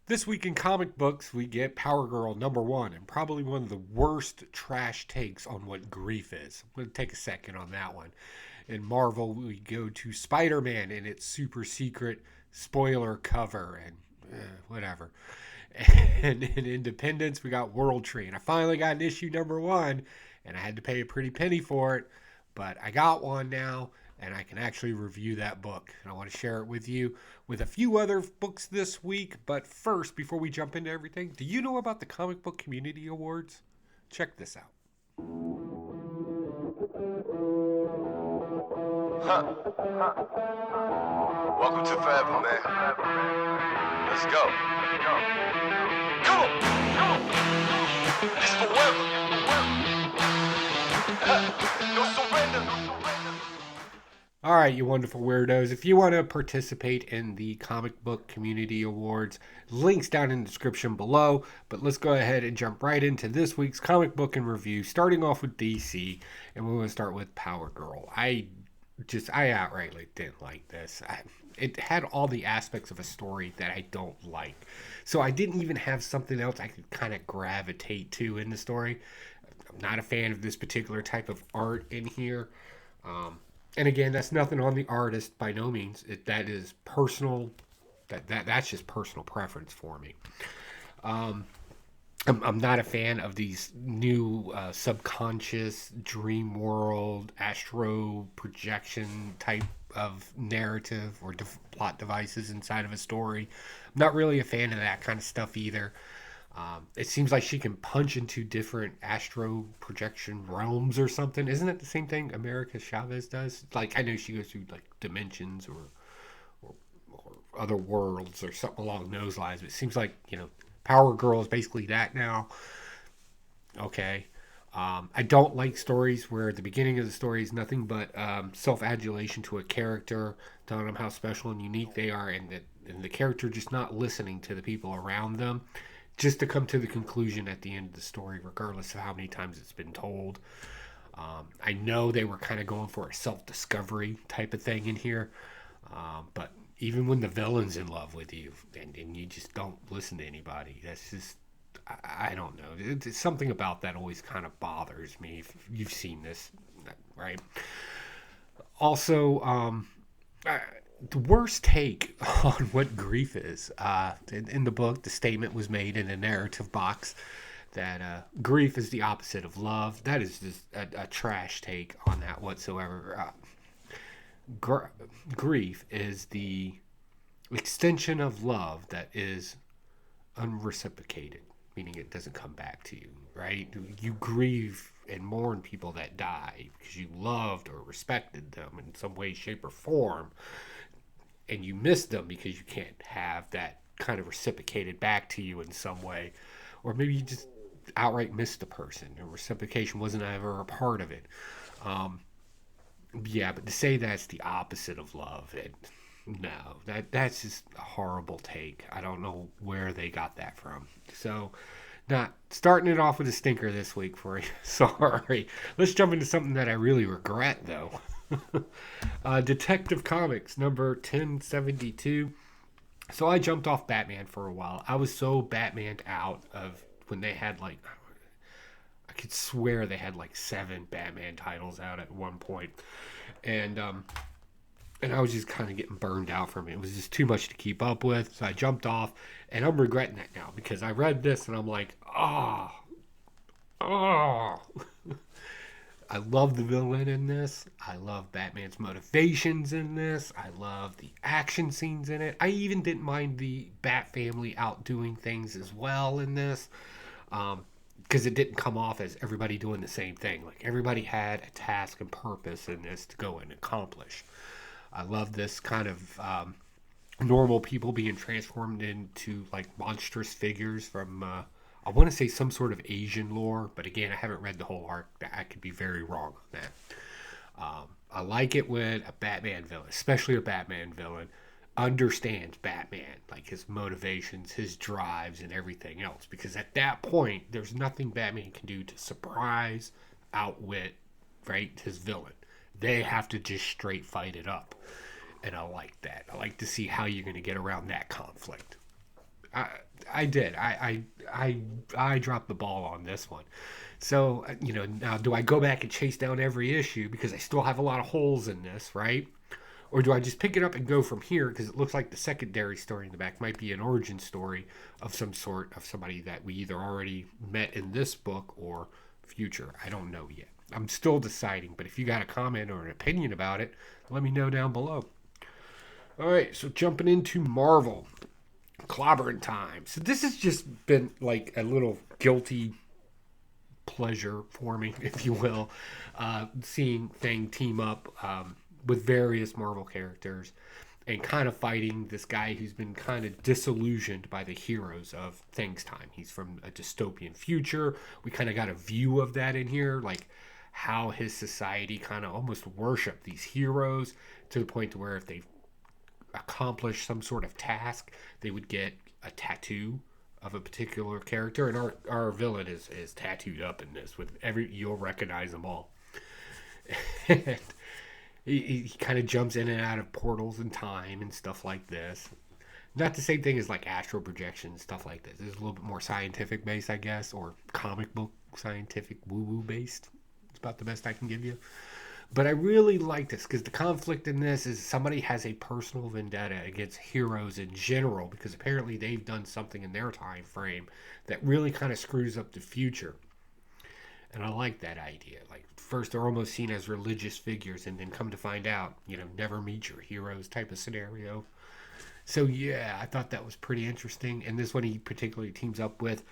This week in comic books, we get Power Girl #1, and probably one of the worst trash takes on what grief is. I'm going to take a second on that one. In Marvel, we go to Spider Man and its super secret spoiler cover and whatever. And in Independence, we got World Tree. And I finally got an issue #1, and I had to pay a pretty penny for it, but I got one now, and I can actually review that book. And I want to share it with you with a few other books this week. But first, before we jump into everything, do you know about the Comic Book Community Awards? Check this out. Welcome to Forever, man. Let's go. Come on. This forever. No surrender. All right, you wonderful weirdos. If you want to participate in the Comic Book Community Awards, links down in the description below. But let's go ahead and jump right into this week's comic book and review, starting off with DC. And we're going to start with Power Girl. I outrightly didn't like this. It had all the aspects of a story that I don't like. So I didn't even have something else I could kind of gravitate to in the story. I'm not a fan of this particular type of art in here. And again, that's nothing on the artist by no means. That is personal. That's just personal preference for me. I'm not a fan of these new subconscious dream world astro projection type of narrative or plot devices inside of a story. I'm not really a fan of that kind of stuff either. It seems like she can punch into different astro projection realms or something. Isn't it the same thing America Chavez does? Like, I know she goes through like dimensions or other worlds or something along those lines. But it seems like, Power Girl is basically that now. Okay. I don't like stories where the beginning of the story is nothing but self-adulation to a character, telling them how special and unique they are, and the character just not listening to the people around them, just to come to the conclusion at the end of the story, regardless of how many times it's been told. I know they were kind of going for a self-discovery type of thing in here, but even when the villain's in love with you and you just don't listen to anybody, that's just, I don't know. It's something about that always kind of bothers me. If you've seen this, right? Also, the worst take on what grief is. In the book, the statement was made in a narrative box that grief is the opposite of love. That is just a trash take on that whatsoever. Grief is the extension of love that is unreciprocated, meaning it doesn't come back to you, right? You grieve and mourn people that die because you loved or respected them in some way, shape, or form, and you miss them because you can't have that kind of reciprocated back to you in some way, or maybe you just outright missed the person and reciprocation wasn't ever a part of it. Yeah, but to say that's the opposite of love, no, that's just a horrible take. I don't know where they got that from. So, not starting it off with a stinker this week for you. Sorry. Let's jump into something that I really regret, though. Detective Comics number 1072. So I jumped off Batman for a while. I was so Batmaned out of when they had I could swear they had 7 Batman titles out at one point. And I was just kind of getting burned out from it. It was just too much to keep up with. So I jumped off, and I'm regretting that now because I read this and I'm like, oh. I love the villain in this. I love Batman's motivations in this. I love the action scenes in it. I even didn't mind the Bat family out doing things as well in this. Because it didn't come off as everybody doing the same thing. Like, everybody had a task and purpose in this to go and accomplish. I love this kind of normal people being transformed into monstrous figures from I want to say some sort of Asian lore, but again, I haven't read the whole arc. I could be very wrong on that. I like it when a Batman villain, especially a Batman villain, understands Batman, like his motivations, his drives, and everything else. Because at that point, there's nothing Batman can do to surprise, outwit, right, his villain. They have to just straight fight it up. And I like that. I like to see how you're going to get around that conflict. I did. I dropped the ball on this one. So, now do I go back and chase down every issue because I still have a lot of holes in this, right? Or do I just pick it up and go from here because it looks like the secondary story in the back might be an origin story of some sort of somebody that we either already met in this book or future. I don't know yet. I'm still deciding, but if you got a comment or an opinion about it, let me know down below. All right, so jumping into Marvel, clobbering time. So this has just been like a little guilty pleasure for me, if you will, seeing Thing team up with various Marvel characters and kind of fighting this guy who's been kind of disillusioned by the heroes of Thing's time. He's from a dystopian future. We kind of got a view of that in here, like how his society kind of almost worship these heroes to the point to where if they accomplish some sort of task, they would get a tattoo of a particular character. And our villain is tattooed up in this with you'll recognize them all. And he kind of jumps in and out of portals in time and stuff like this. Not the same thing as like astral projection and stuff like this. It's a little bit more scientific based, I guess, or comic book scientific woo-woo based. It's about the best I can give you. But I really like this because the conflict in this is somebody has a personal vendetta against heroes in general because apparently they've done something in their time frame that really kind of screws up the future. And I like that idea. Like, first they're almost seen as religious figures and then come to find out, never meet your heroes type of scenario. So, yeah, I thought that was pretty interesting. And this one he particularly teams up with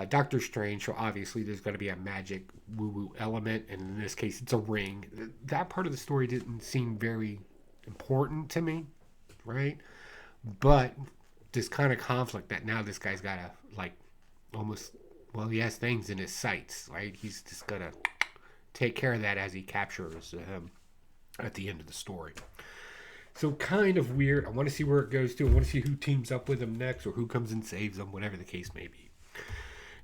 Doctor Strange. So, obviously, there's going to be a magic woo-woo element. And in this case, it's a ring. That part of the story didn't seem very important to me, right? But this kind of conflict that now this guy's got to, like, almost... Well, he has things in his sights, right? He's just going to take care of that as he captures him at the end of the story. So kind of weird. I want to see where it goes to. I want to see who teams up with him next or who comes and saves him, whatever the case may be.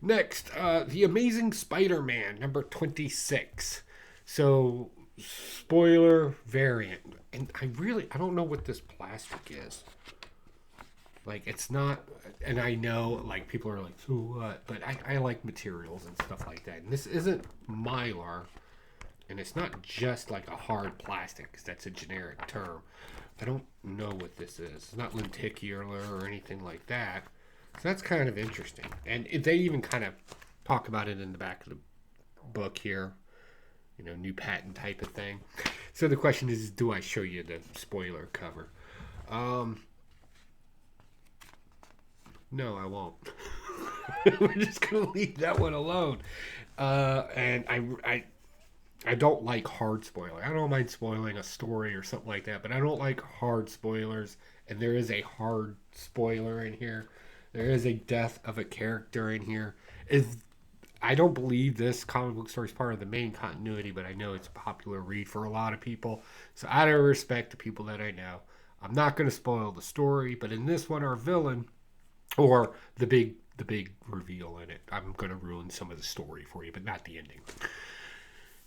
Next, The Amazing Spider-Man, number 26. So, spoiler variant. And I don't know what this plastic is. Like, it's not, and I know, like, people are like, so what? But I like materials and stuff like that. And this isn't Mylar, and it's not just like a hard plastic, because that's a generic term. I don't know what this is. It's not lenticular or anything like that. So that's kind of interesting. And they even kind of talk about it in the back of the book here. New patent type of thing. So the question is, do I show you the spoiler cover? No, I won't. We're just gonna leave that one alone. And I don't like hard spoiler. I don't mind spoiling a story or something like that, but I don't like hard spoilers. And there is a hard spoiler in here. There is a death of a character in here. I don't believe this comic book story is part of the main continuity, but I know it's a popular read for a lot of people. So out of respect to people that I know, I'm not going to spoil the story. But in this one, our villain, or the big reveal in it, I'm going to ruin some of the story for you, but not the ending.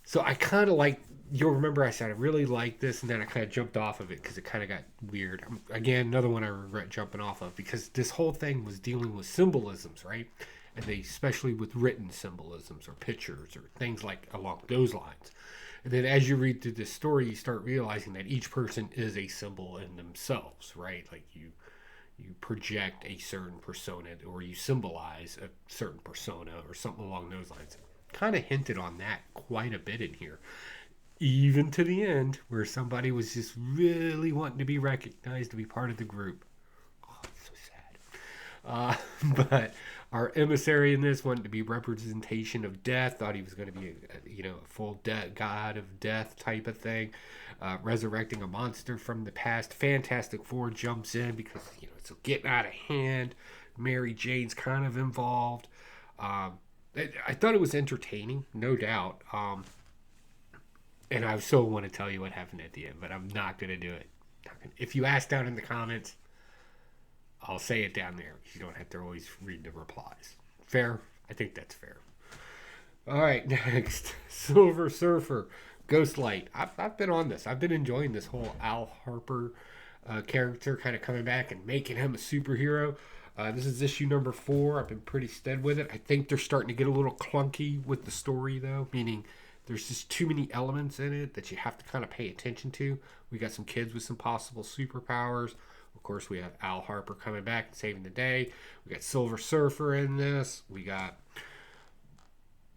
So I kind of like, you'll remember I said I really like this, and then I kind of jumped off of it because it kind of got weird. Again, another one I regret jumping off of because this whole thing was dealing with symbolisms, right? And they, especially with written symbolisms or pictures or things like along those lines. And then as you read through this story, you start realizing that each person is a symbol in themselves, right? Like you project a certain persona or you symbolize a certain persona or something along those lines. Kind of hinted on that quite a bit in here. Even to the end where somebody was just really wanting to be recognized, to be part of the group. Oh, it's so sad. But our emissary in this wanted to be representation of death. Thought he was going to be a full god of death type of thing. Resurrecting a monster from the past. Fantastic Four jumps in because it's getting out of hand. Mary Jane's kind of involved. I thought it was entertaining, no doubt. And I so want to tell you what happened at the end, but I'm not going to do it. If you ask down in the comments, I'll say it down there. You don't have to always read the replies. Fair? I think that's fair. All right, next. Silver Surfer, Ghostlight. I've been on this. I've been enjoying this whole Al Harper character kind of coming back and making him a superhero. This is issue number 4. I've been pretty steady with it. I think they're starting to get a little clunky with the story, though, meaning there's just too many elements in it that you have to kind of pay attention to. We got some kids with some possible superpowers. Of course, we have Al Harper coming back and saving the day. We got Silver Surfer in this. We got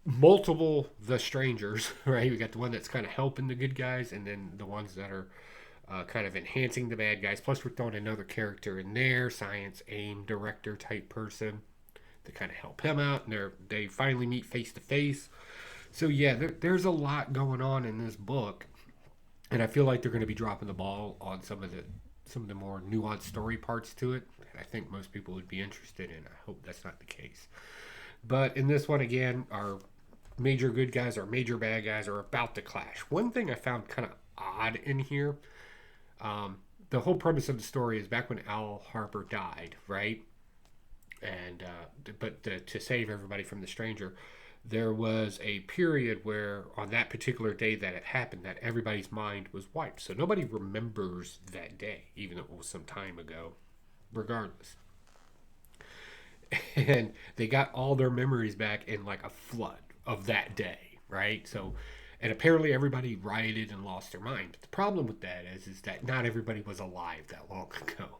multiple the strangers, right? We got the one that's kind of helping the good guys, and then the ones that are kind of enhancing the bad guys. Plus, we're throwing another character in there, science aim director type person, to kind of help him out. And they finally meet face to face. So yeah, there's a lot going on in this book, and I feel like they're going to be dropping the ball on some of the more nuanced story parts to it. And I think most people would be interested in. I hope that's not the case. But in this one again, our major good guys, our major bad guys are about to clash. One thing I found kind of odd in here, the whole premise of the story is back when Al Harper died, right? And to save everybody from the stranger, there was a period where on that particular day that it happened, that everybody's mind was wiped. So nobody remembers that day, even though it was some time ago, regardless. And they got all their memories back in like a flood of that day, right? So, and apparently everybody rioted and lost their mind. But the problem with that is that not everybody was alive that long ago.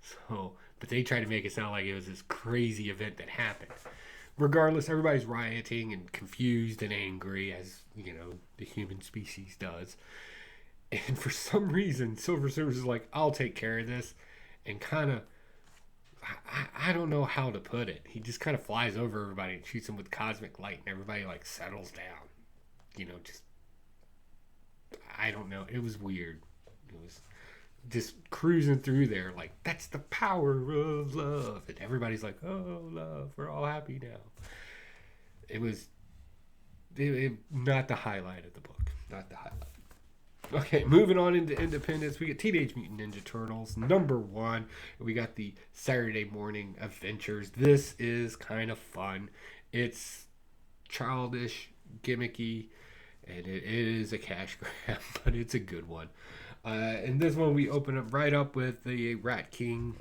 So, but they try to make it sound like it was this crazy event that happened. Regardless, everybody's rioting and confused and angry, as you know the human species does. And for some reason, Silver Surfer is like, "I'll take care of this," and kind of, I don't know how to put it. He just kind of flies over everybody and shoots them with cosmic light, and everybody like settles down. You know, just I don't know. It was weird. It was just cruising through there like that's the power of love, and everybody's like, "Oh, love, we're all happy now." It was not the highlight of the book. Not the highlight. Okay, moving on into Independence, we get Teenage Mutant Ninja Turtles #1. We got the Saturday morning adventures. This is kind of fun. It's childish, gimmicky, and it is a cash grab, but it's a good one. In this one, we open up right up with the Rat King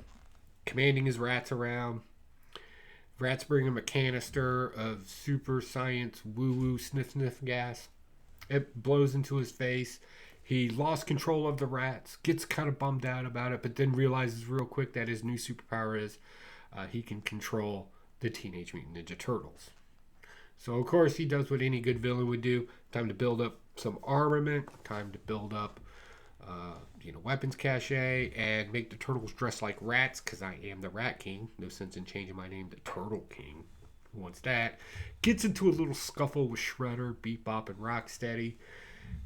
commanding his rats around. Rats bring him a canister of super science woo-woo sniff-sniff gas. It blows into his face. He lost control of the rats, gets kind of bummed out about it, but then realizes real quick that his new superpower is he can control the Teenage Mutant Ninja Turtles. So, of course, he does what any good villain would do. Time to build up some armament. Time to build up, weapons cache, and make the turtles dress like rats, because I am the Rat King. No sense in changing my name to Turtle King. Who wants that? Gets into a little scuffle with Shredder, Bebop, and Rocksteady.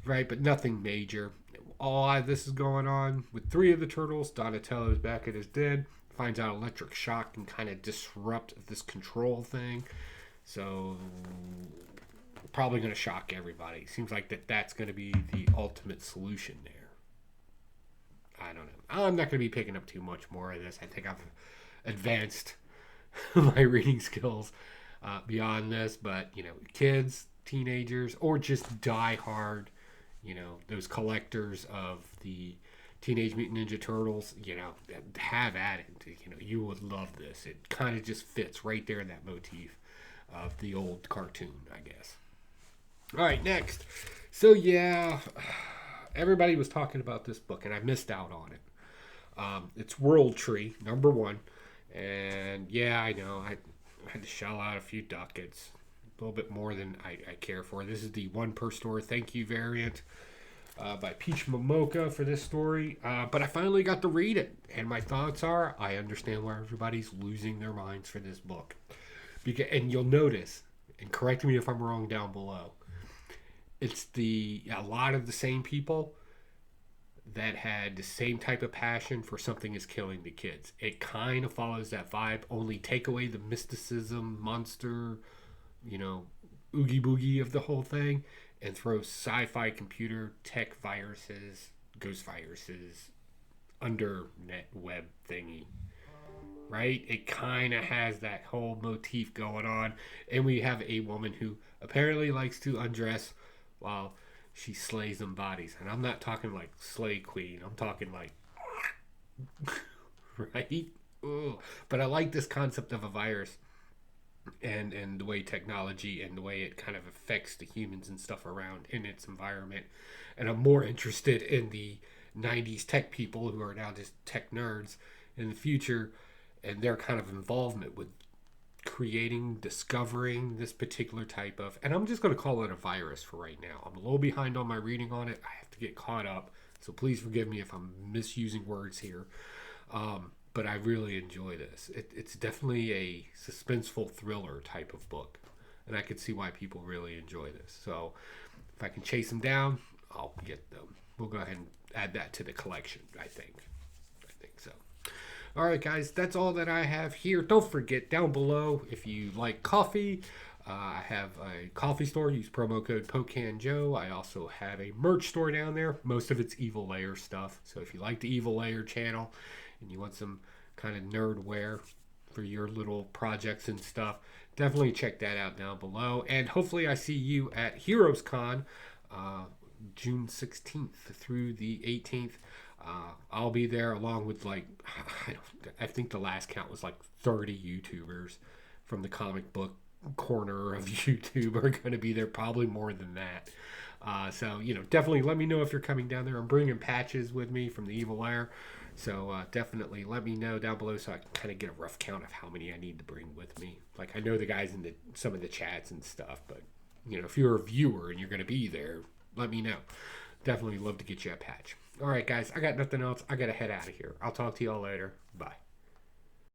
Right, but nothing major. All this is going on with 3 of the turtles. Donatello is back at his den. Finds out electric shock can kind of disrupt this control thing. So, probably going to shock everybody. Seems like that's going to be the ultimate solution there. I don't know. I'm not going to be picking up too much more of this. I think I've advanced my reading skills beyond this. But, kids, teenagers, or just die-hard, those collectors of the Teenage Mutant Ninja Turtles, have at it. You would love this. It kind of just fits right there in that motif of the old cartoon, I guess. All right, next. So, yeah, everybody was talking about this book, and I missed out on it. It's World Tree, #1. And, yeah, I know, I had to shell out a few ducats. A little bit more than I care for. This is the 1 per store thank you variant by Peach Momoka for this story. But I finally got to read it. And my thoughts are, I understand why everybody's losing their minds for this book. And you'll notice, and correct me if I'm wrong down below, it's a lot of the same people that had the same type of passion for something is killing the kids. It kind of follows that vibe, only take away the mysticism, monster, oogie boogie of the whole thing, and throw sci-fi computer tech viruses, ghost viruses, undernet web thingy. Right? It kind of has that whole motif going on. And we have a woman who apparently likes to undress while she slays them bodies. And I'm not talking like Slay Queen. I'm talking like... right? Ugh. But I like this concept of a virus and the way technology and the way it kind of affects the humans and stuff around in its environment. And I'm more interested in the 90s tech people who are now just tech nerds in the future and their kind of involvement with creating, discovering this particular type of, and I'm just going to call it a virus for right now. I'm a little behind on my reading on it. I have to get caught up. So please forgive me if I'm misusing words here. But I really enjoy this. It's definitely a suspenseful thriller type of book. And I can see why people really enjoy this. So if I can chase them down, I'll get them. We'll go ahead and add that to the collection, I think. I think so. All right, guys, that's all that I have here. Don't forget down below if you like coffee. I have a coffee store. Use promo code POCANJOE. I also have a merch store down there. Most of it's Evil Layer stuff. So if you like the Evil Layer channel and you want some kind of nerd wear for your little projects and stuff, definitely check that out down below. And hopefully I see you at Heroes Con June 16th through the 18th. I'll be there along with I think the last count was like 30 YouTubers from the comic book corner of YouTube are going to be there, probably more than that. So definitely let me know if you're coming down there. I'm bringing patches with me from the Evil Lair, so definitely let me know down below so I can kind of get a rough count of how many I need to bring with me. Like, I know the guys in some of the chats and stuff, but if you're a viewer and you're going to be there, let me know. Definitely love to get you a patch. All right, guys, I got nothing else. I got to head out of here. I'll talk to y'all later. Bye.